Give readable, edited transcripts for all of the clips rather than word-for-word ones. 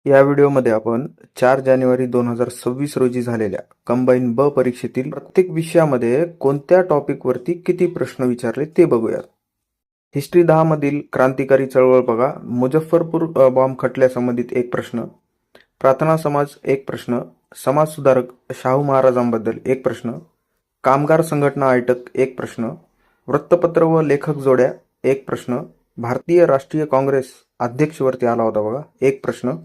या व्हिडिओमध्ये आपण 4 जानेवारी 2026 रोजी झालेल्या कंबाईन ब परीक्षेतील प्रत्येक विषयामध्ये कोणत्या टॉपिकवरती किती प्रश्न विचारले ते बघूयात. हिस्ट्री 10 मधील क्रांतिकारी चळवळ बघा. मुझफ्फरपूर बॉम्ब खटल्यासंबंधित एक प्रश्न, प्रार्थना समाज एक प्रश्न, समाजसुधारक शाहू महाराजांबद्दल एक प्रश्न, कामगार संघटना अटक एक प्रश्न, वृत्तपत्र व लेखक जोड्या एक प्रश्न, भारतीय राष्ट्रीय काँग्रेस अध्यक्षवरती आला होता बघा एक प्रश्न,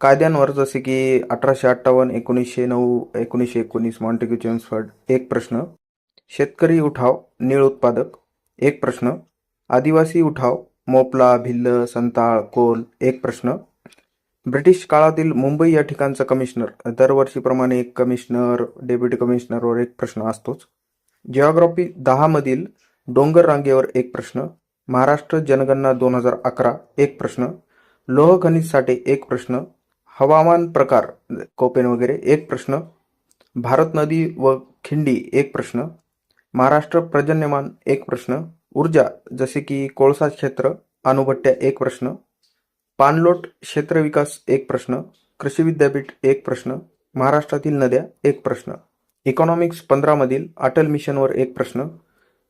कायद्यांवर जसे की 1858, 1909, 1919 मॉन्टेग्यू चेम्सफर्ड एक प्रश्न, शेतकरी उठाव नीळ उत्पादक एक प्रश्न, आदिवासी उठाव मोपला भिल्ल संताळ कोल एक प्रश्न, ब्रिटिश काळातील मुंबई या ठिकाणचा कमिशनर दरवर्षीप्रमाणे एक कमिशनर डेप्युटी कमिशनरवर एक प्रश्न असतोच. जिओग्राफी 10 मधील डोंगर रांगेवर एक प्रश्न, महाराष्ट्र जनगणना 2011 एक प्रश्न, लोह खनिज साठे एक प्रश्न, हवामान प्रकार कोपेन वगैरे एक प्रश्न, भारत नदी व खिंडी एक प्रश्न, महाराष्ट्र पर्जन्यमान एक प्रश्न, ऊर्जा जसे की कोळसा क्षेत्र अणुभट्ट्या एक प्रश्न, पाणलोट क्षेत्र विकास एक प्रश्न, कृषी विद्यापीठ एक प्रश्न, महाराष्ट्रातील नद्या एक प्रश्न, इकॉनॉमिक्स 15 मधील अटल मिशनवर एक प्रश्न,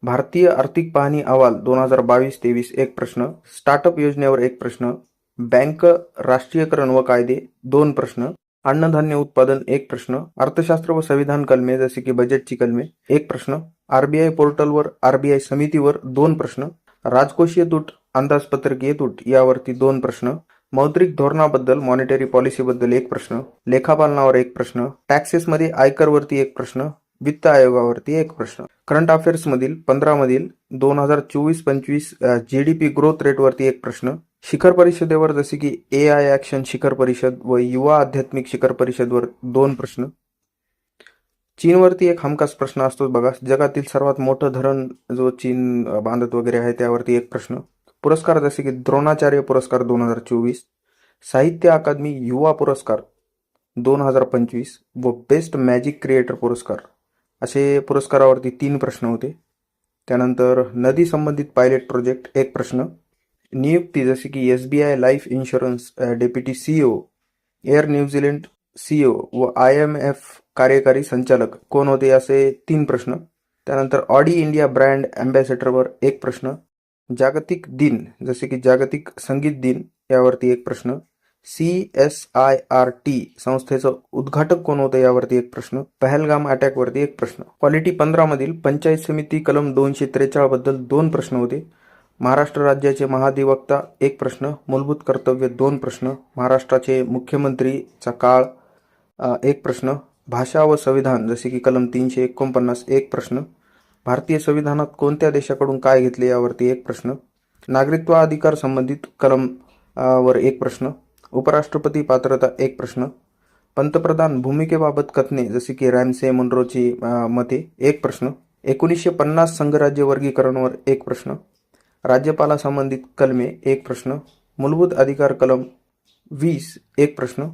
भारतीय आर्थिक पाहणी अहवाल 2022-23 एक प्रश्न, स्टार्टअप योजनेवर एक प्रश्न, बँक राष्ट्रीयकरण व कायदे 2 प्रश्न, अन्नधान्य उत्पादन एक प्रश्न, अर्थशास्त्र व संविधान कलमे जसे की बजेटची कलमे एक प्रश्न, आरबीआय पोर्टलवर आरबीआय समितीवर 2 प्रश्न, राजकोषीय तूट अंदाजपत्रकीय तूट यावरती 2 प्रश्न, मौद्रिक धोरणाबद्दल मॉनिटरी पॉलिसीबद्दल एक प्रश्न, लेखापालनावर एक प्रश्न, टॅक्सेसमध्ये आयकरवरती एक प्रश्न, वित्त आयोगावरती एक प्रश्न. करंट अफेअर्स मधील 15 मधील 2024-25 जीडीपी ग्रोथ रेटवरती एक प्रश्न, शिखर परिषदेवर जसे की एआय ॲक्शन शिखर परिषद व युवा आध्यात्मिक शिखर परिषदवर 2 प्रश्न, चीनवरती एक हमखास प्रश्न असतोच बघा. जगातील सर्वात मोठं धरण जो चीन बांधत वगैरे आहे त्यावरती एक प्रश्न, पुरस्कार जसे की द्रोणाचार्य पुरस्कार 2024, साहित्य अकादमी युवा पुरस्कार 2025 व बेस्ट मॅजिक क्रिएटर पुरस्कार असे पुरस्कारावरती 3 प्रश्न होते. त्यानंतर नदी संबंधित पायलट प्रोजेक्ट एक प्रश्न, नियुक्ती जसे की SBI life insurance deputy CEO, air New Zealand CEO व IMF कार्यकारी संचालक कोण होते असे 3 प्रश्न. त्यानंतर ऑडी इंडिया ब्रँड अँबॅसेडरवर एक प्रश्न, जागतिक दिन जसे की जागतिक संगीत दिन यावरती एक प्रश्न, CSIRT संस्थेचं उद्घाटक कोण होतं यावरती एक प्रश्न, पहलगाम अटॅकवरती एक प्रश्न. क्वालिटी 15 मधील पंचायत समिती कलम 243 बद्दल 2 प्रश्न होते. महाराष्ट्र राज्याचे महाधिवक्ता एक प्रश्न, मूलभूत कर्तव्य 2 प्रश्न, महाराष्ट्राचे मुख्यमंत्रीचा काळ एक प्रश्न, भाषा व संविधान जसे की कलम 349 एक प्रश्न, भारतीय संविधानात कोणत्या देशाकडून काय घेतले यावरती एक प्रश्न, नागरिकत्व अधिकार संबंधित कलम वर एक प्रश्न, उपराष्ट्रपती पात्रता एक प्रश्न, पंतप्रधान भूमिकेबाबत कथने जसे की रॅमसे मुनरोची मते एक प्रश्न, 1950 संघराज्य वर्गीकरणवर एक प्रश्न, राज्यपाला संबंधित कलमे एक प्रश्न, मूलभूत अधिकार कलम 20 एक प्रश्न,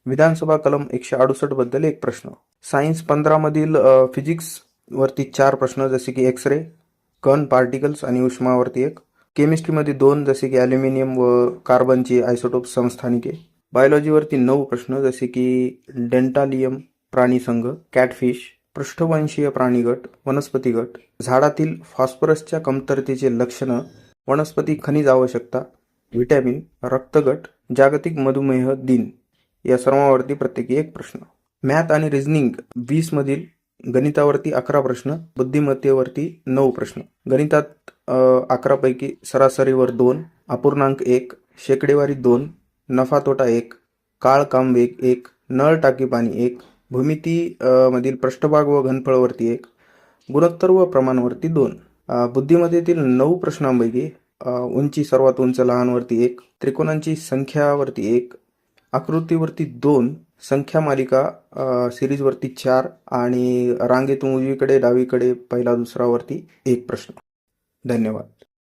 विधानसभा कलम 168 बद्दल एक प्रश्न. सायन्स 15 मधील फिजिक्स वरती 4 प्रश्न जसे की एक्सरे, कण पार्टिकल्स आणि उष्मावरती एक, केमिस्ट्रीमध्ये 2 जसे की ॲल्युमिनियम व कार्बनची आयसोटोप समस्थानिके, बायोलॉजीवरती 9 प्रश्न जसे की डेंटालियम प्राणीसंघ, कॅटफिश, पृष्ठवंशीय प्राणीगट, वनस्पती गट, झाडातील फॉस्फरसच्या कमतरतेचे लक्षणं, वनस्पती खनिज आवश्यकता, व्हिटॅमिन, रक्तगट, जागतिक मधुमेह दिन या सर्वांवरती प्रत्येकी एक प्रश्न. मॅथ आणि रिझनिंग 20 मधील गणितावरती 11 प्रश्न, बुद्धिमत्तेवरती 9 प्रश्न. गणितात 11 पैकी सरासरीवर 2, अपूर्णांक 1, शेकडेवारी 2, नफा तोटा 1, काळ काम वेग 1, नळ टाकी पाणी 1, भूमिती मधील पृष्ठभाग व घनफळवरती 1, गुणोत्तर व प्रमाणवरती 2. बुद्धिमत्तेतील 9 प्रश्नांपैकी उंची सर्वात उंच लहानवरती 1, त्रिकोणांची संख्यावरती 1, आकृतीवरती 2, संख्या मालिका सिरीजवरती 4 आणि रांगेतून उजवीकडे डावीकडे पहिला दुसरावरती 1 प्रश्न. धन्यवाद.